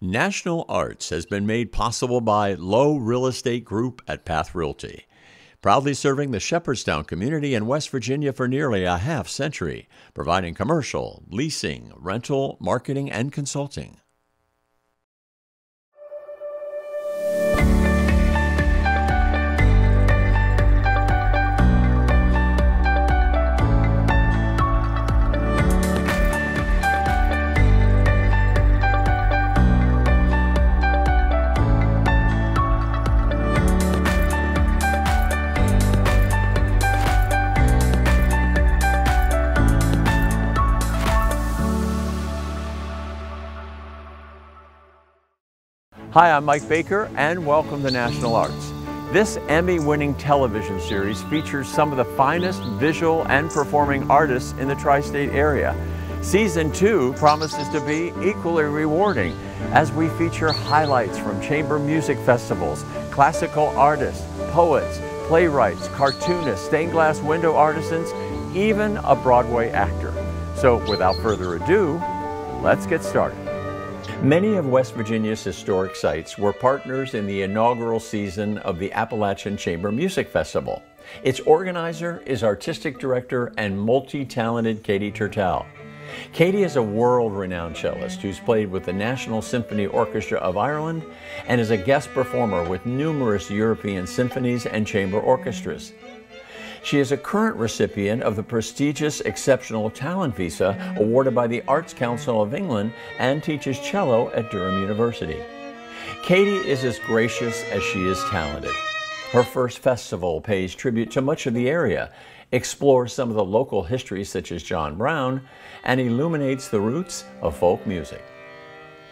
National Arts has been made possible by Low Real Estate Group at Path Realty, proudly serving the Shepherdstown community in West Virginia for nearly a half century, providing commercial, leasing, rental, marketing, and consulting. Hi, I'm Mike Baker, and welcome to National Arts. This Emmy-winning television series features some of the finest visual and performing artists in the tri-state area. Season 2 promises to be equally rewarding as we feature highlights from chamber music festivals, classical artists, poets, playwrights, cartoonists, stained glass window artisans, even a Broadway actor. So without further ado, let's get started. Many of West Virginia's historic sites were partners in the inaugural season of the Appalachian Chamber Music Festival. Its organizer is artistic director and multi-talented Katie Turtel. Katie is a world-renowned cellist who's played with the National Symphony Orchestra of Ireland and is a guest performer with numerous European symphonies and chamber orchestras. She is a current recipient of the prestigious Exceptional Talent Visa awarded by the Arts Council of England and teaches cello at Durham University. Katie is as gracious as she is talented. Her first festival pays tribute to much of the area, explores some of the local histories such as John Brown, and illuminates the roots of folk music.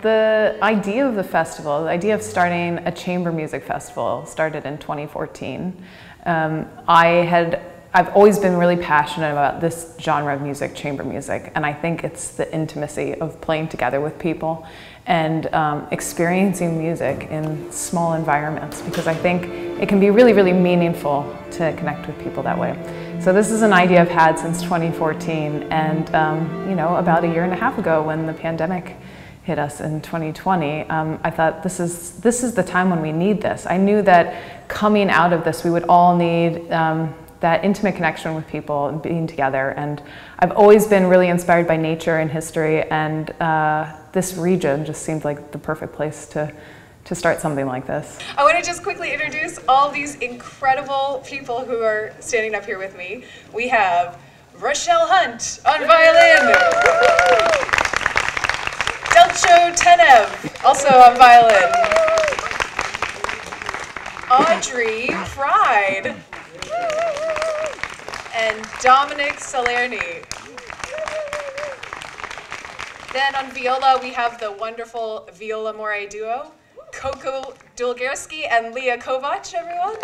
The idea of the festival, the idea of starting a chamber music festival, started in 2014. I've always been really passionate about this genre of music, chamber music, and I think it's the intimacy of playing together with people and experiencing music in small environments, because I think it can be really, really meaningful to connect with people that way. So this is an idea I've had since 2014, and you know, about a year and a half ago when the pandemic hit us in 2020, I thought this is the time when we need this. I knew that coming out of this, we would all need that intimate connection with people and being together. And I've always been really inspired by nature and history, and this region just seemed like the perfect place to start something like this. I want to just quickly introduce all these incredible people who are standing up here with me. We have Rochelle Hunt on violin. Delcho Tenev, also on violin. Audrey Pride. And Dominic Salerni. Then on viola, we have the wonderful Viola Moray duo, Coco Dulgerski and Leah Kovac, everyone.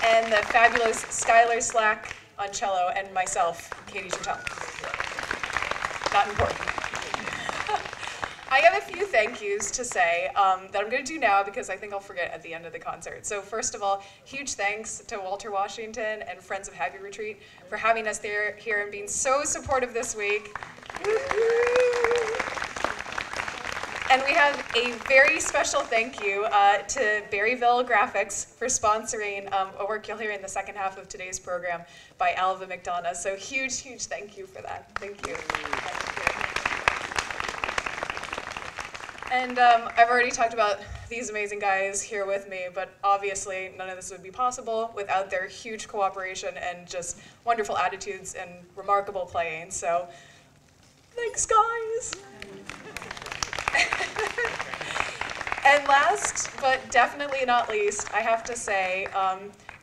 And the fabulous Skylar Slack on cello, and myself, Katie Turtel. Not important. I have a few thank yous to say that I'm going to do now because I think I'll forget at the end of the concert. So first of all, huge thanks to Walter Washington and Friends of Happy Retreat for having us here and being so supportive this week. And we have a very special thank you to Berryville Graphics for sponsoring a work you'll hear in the second half of today's program by Alva McDonough. So huge, huge thank you for that. Thank you. And I've already talked about these amazing guys here with me, but obviously none of this would be possible without their huge cooperation and just wonderful attitudes and remarkable playing. So thanks, guys. And last, but definitely not least, I have to say,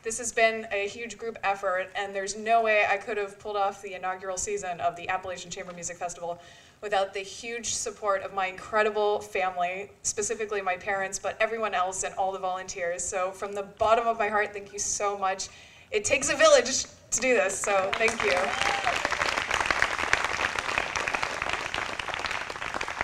this has been a huge group effort, and there's no way I could have pulled off the inaugural season of the Appalachian Chamber Music Festival without the huge support of my incredible family, specifically my parents, but everyone else and all the volunteers. So from the bottom of my heart, thank you so much. It takes a village to do this, so thank you.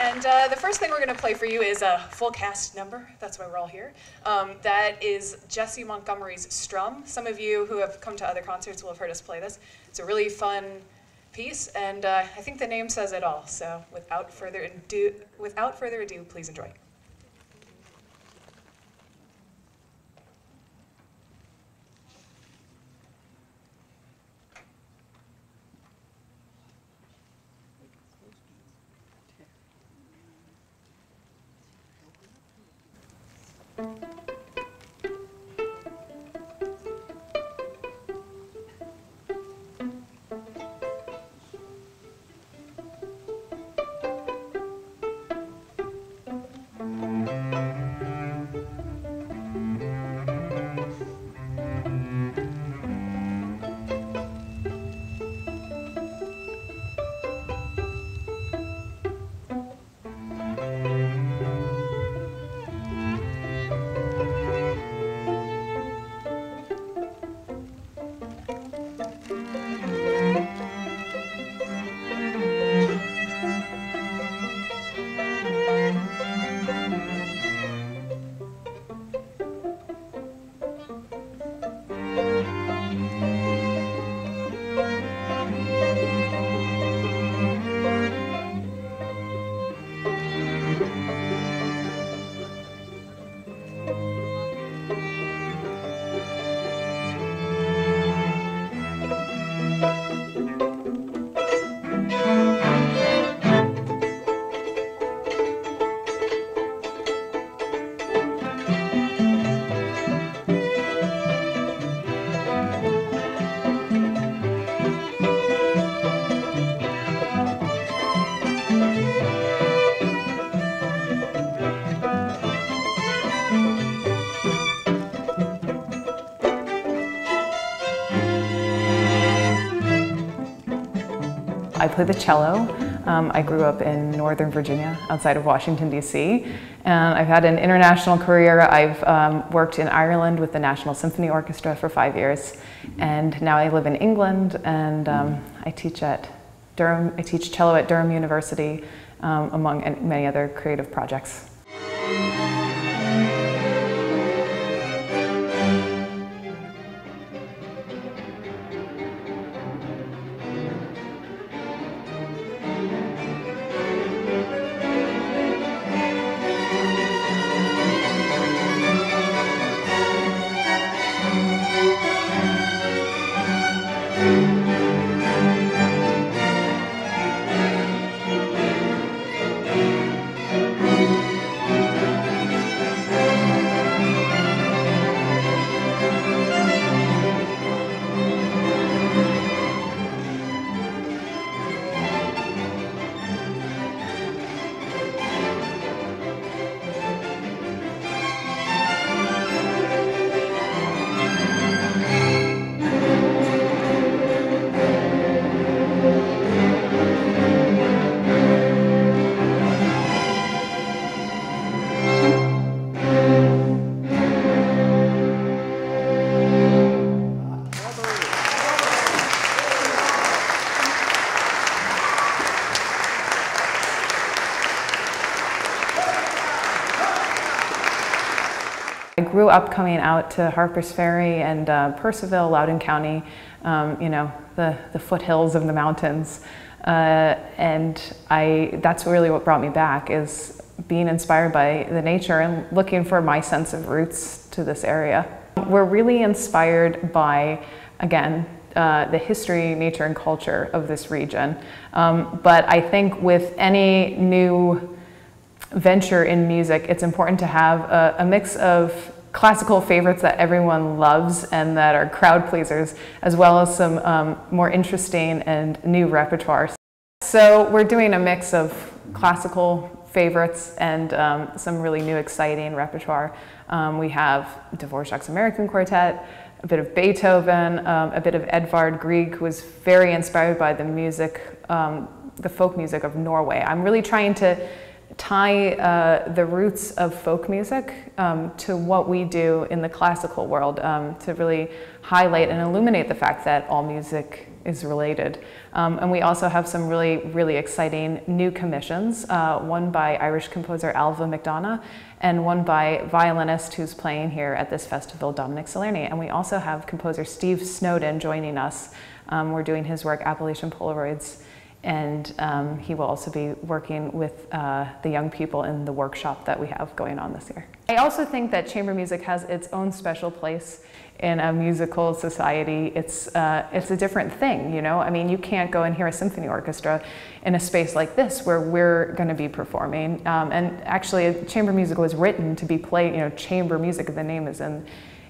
And the first thing we're going to play for you is a full cast number. That's why we're all here. That is Jesse Montgomery's Strum. Some of you who have come to other concerts will have heard us play this. It's a really fun piece, and I think the name says it all. So without further ado, please enjoy. I play the cello. I grew up in Northern Virginia, outside of Washington, D.C. And I've had an international career. I've worked in Ireland with the National Symphony Orchestra for 5 years. And now I live in England, and I teach at Durham. I teach cello at Durham University, among many other creative projects. I grew up coming out to Harpers Ferry and Purcellville, Loudoun County, you know, the foothills of the mountains. And that's really what brought me back, is being inspired by the nature and looking for my sense of roots to this area. We're really inspired by, again, the history, nature, and culture of this region. But I think with any new venture in music, it's important to have a mix of classical favorites that everyone loves and that are crowd pleasers, as well as some more interesting and new repertoire. So we're doing a mix of classical favorites and some really new exciting repertoire. We have Dvorak's American Quartet, a bit of Beethoven, a bit of Edvard Grieg, who was very inspired by the music, the folk music of Norway. I'm really trying to tie the roots of folk music to what we do in the classical world, to really highlight and illuminate the fact that all music is related. And we also have some really exciting new commissions, one by Irish composer Alva McDonough and one by violinist who's playing here at this festival, Dominic Salerni. And we also have composer Steve Snowden joining us We're doing his work, Appalachian Polaroids, and he will also be working with the young people in the workshop that we have going on this year. I also think that chamber music has its own special place in a musical society. It's a different thing, you know? I mean, you can't go and hear a symphony orchestra in a space like this where we're going to be performing. And actually, chamber music was written to be played, you know, chamber music, the name is in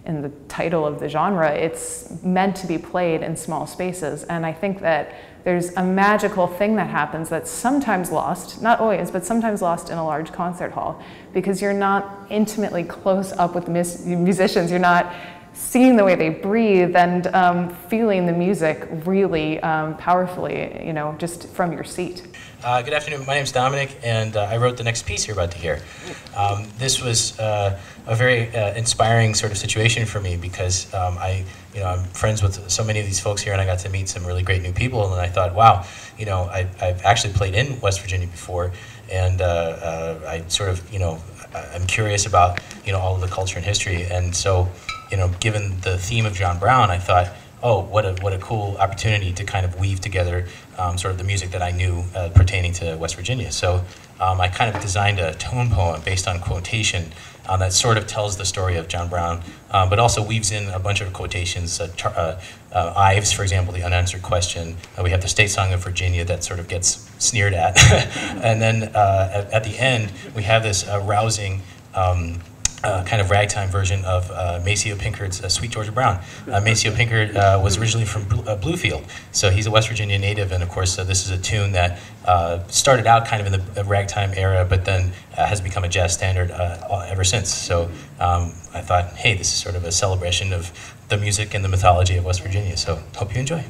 the title of the genre. It's meant to be played in small spaces. And I think that there's a magical thing that happens that's sometimes lost, not always, but sometimes lost in a large concert hall, because you're not intimately close up with the musicians. You're not seeing the way they breathe and feeling the music really powerfully, you know, just from your seat. Good afternoon. My name's Dominic, and I wrote the next piece you're about to hear. This was a very inspiring sort of situation for me because I'm friends with so many of these folks here, and I got to meet some really great new people. And I thought, wow, you know, I've actually played in West Virginia before, and I sort of, you know, I'm curious about, you know, all of the culture and history. And so, you know, given the theme of John Brown, I thought, oh, what a cool opportunity to kind of weave together sort of the music that I knew pertaining to West Virginia. So I kind of designed a tone poem based on quotation that sort of tells the story of John Brown, but also weaves in a bunch of quotations. Ives, for example, the unanswered question. We have the state song of Virginia that sort of gets sneered at. And then at the end, we have this rousing kind of ragtime version of Maceo Pinkard's Sweet Georgia Brown. Maceo Pinkard was originally from Bluefield, so he's a West Virginia native, and of course this is a tune that started out kind of in the ragtime era, but then has become a jazz standard ever since. So I thought, hey, this is sort of a celebration of the music and the mythology of West Virginia, so hope you enjoy.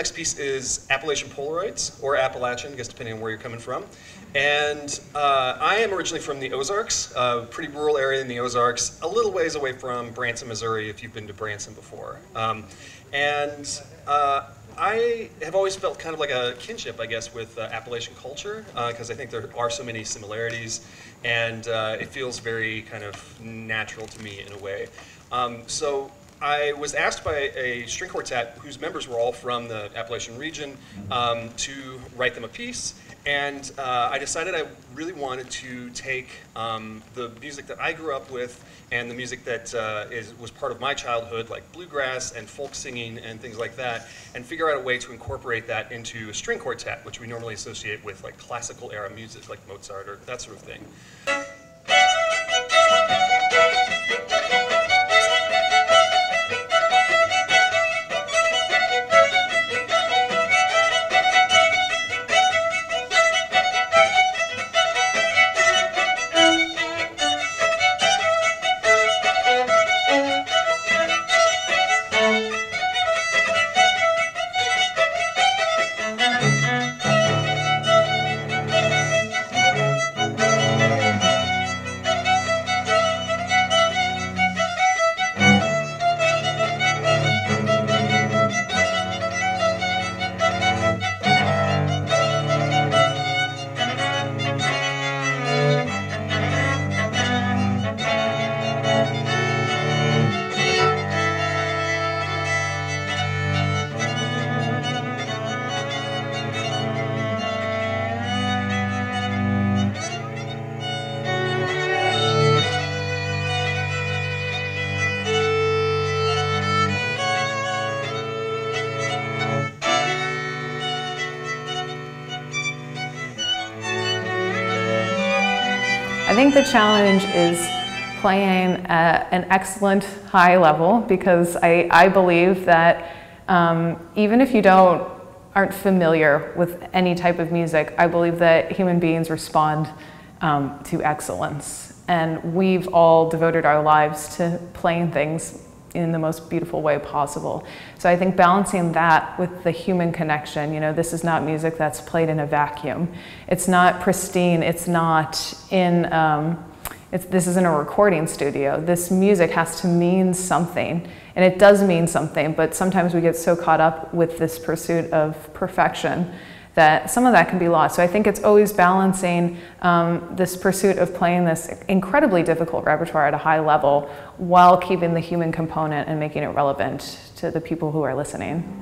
next piece is Appalachian Polaroids, or Appalachian, I guess depending on where you're coming from. And I am originally from the Ozarks, a pretty rural area in the Ozarks, a little ways away from Branson, Missouri, if you've been to Branson before. I have always felt kind of like a kinship, I guess, with Appalachian culture, because I think there are so many similarities, and it feels very kind of natural to me in a way. So I was asked by a string quartet whose members were all from the Appalachian region to write them a piece. And I decided I really wanted to take the music that I grew up with and the music that was part of my childhood, like bluegrass and folk singing and things like that, and figure out a way to incorporate that into a string quartet, which we normally associate with like classical era music, like Mozart or that sort of thing. I think the challenge is playing at an excellent high level, because I believe that even if you aren't familiar with any type of music, I believe that human beings respond to excellence. And we've all devoted our lives to playing things in the most beautiful way possible. So I think balancing that with the human connection, this is not music that's played in a vacuum. It's not pristine, it's not in, this isn't a recording studio. This music has to mean something, and it does mean something, but sometimes we get so caught up with this pursuit of perfection that some of that can be lost. So I think it's always balancing this pursuit of playing this incredibly difficult repertoire at a high level while keeping the human component and making it relevant to the people who are listening.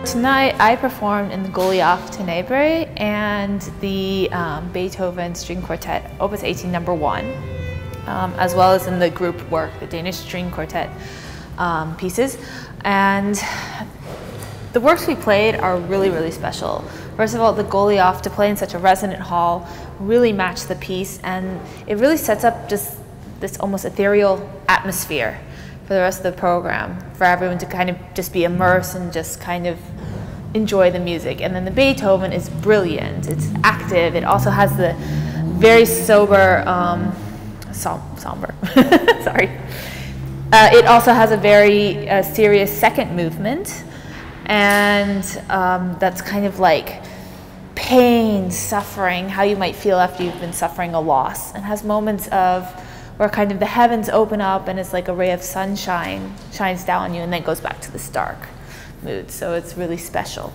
Tonight I performed in the Goliath Tenebrae and the Beethoven String Quartet, Opus 18 No. 1, as well as in the group work, the Danish String Quartet pieces. And the works we played are really, really special. First of all, the Goliath, to play in such a resonant hall, really matched the piece, and it really sets up just this almost ethereal atmosphere for the rest of the program, for everyone to kind of just be immersed and just kind of enjoy the music. And then the Beethoven is brilliant. It's active. It also has the very sober, somber, sorry. It also has a very serious second movement, and that's kind of like pain, suffering, how you might feel after you've been suffering a loss, and has moments of where kind of the heavens open up and it's like a ray of sunshine shines down on you, and then goes back to this dark mood. So it's really special.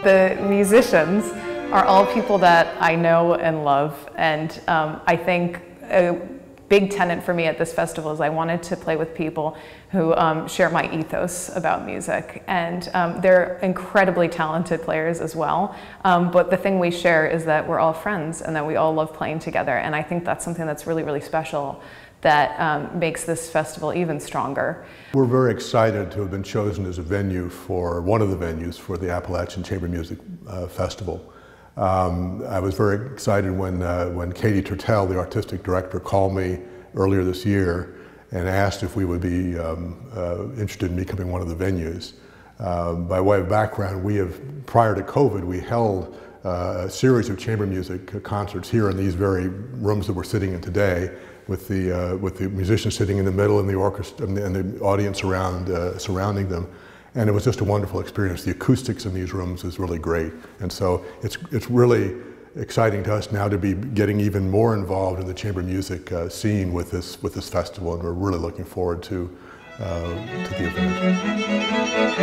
The musicians are all people that I know and love, and I think a big tenet for me at this festival is I wanted to play with people who share my ethos about music, and they're incredibly talented players as well, but the thing we share is that we're all friends and that we all love playing together, and I think that's something that's really, really special that makes this festival even stronger. We're very excited to have been chosen as a venue for, one of the venues for the Appalachian Chamber Music Festival. I was very excited when Katie Turtell, the artistic director, called me earlier this year and asked if we would be interested in becoming one of the venues. By way of background, prior to COVID, we held a series of chamber music concerts here in these very rooms that we're sitting in today, with the musicians sitting in the middle and the orchestra and the audience around surrounding them, and it was just a wonderful experience. The acoustics in these rooms is really great, and so it's really exciting to us now to be getting even more involved in the chamber music scene with this festival, and we're really looking forward to the event.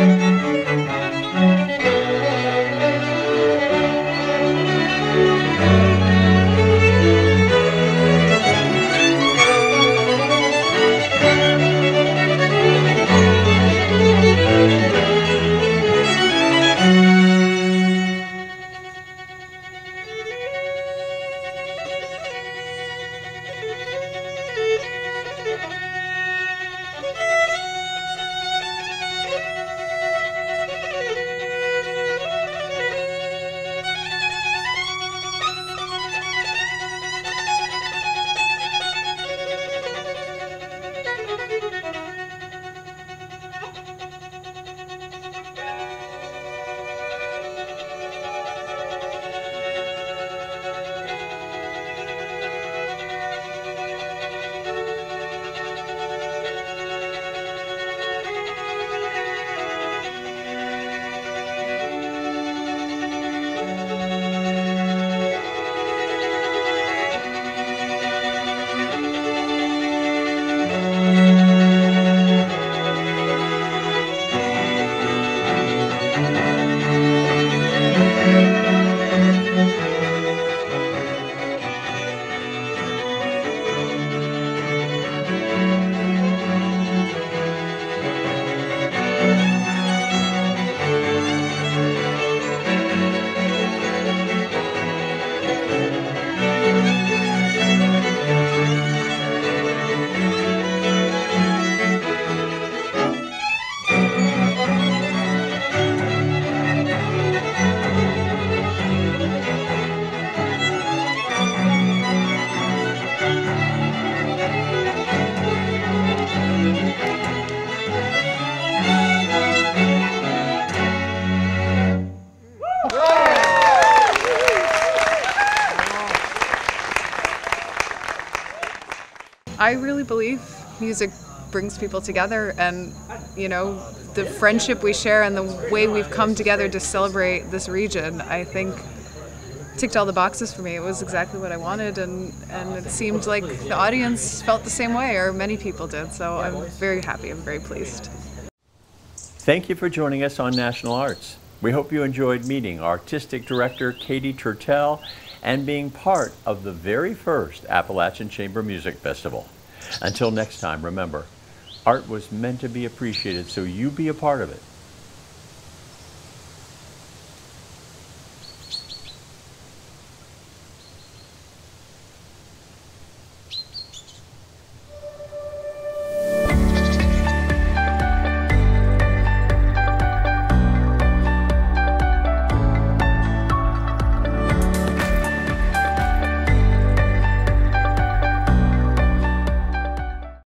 I really believe music brings people together, and you know, the friendship we share and the way we've come together to celebrate this region, I think ticked all the boxes for me. It was exactly what I wanted, and it seemed like the audience felt the same way, or many people did, so I'm very happy, I'm very pleased. Thank you for joining us on National Arts. We hope you enjoyed meeting Artistic Director Katie Turtell and being part of the very first Appalachian Chamber Music Festival. Until next time, remember, art was meant to be appreciated, so you be a part of it.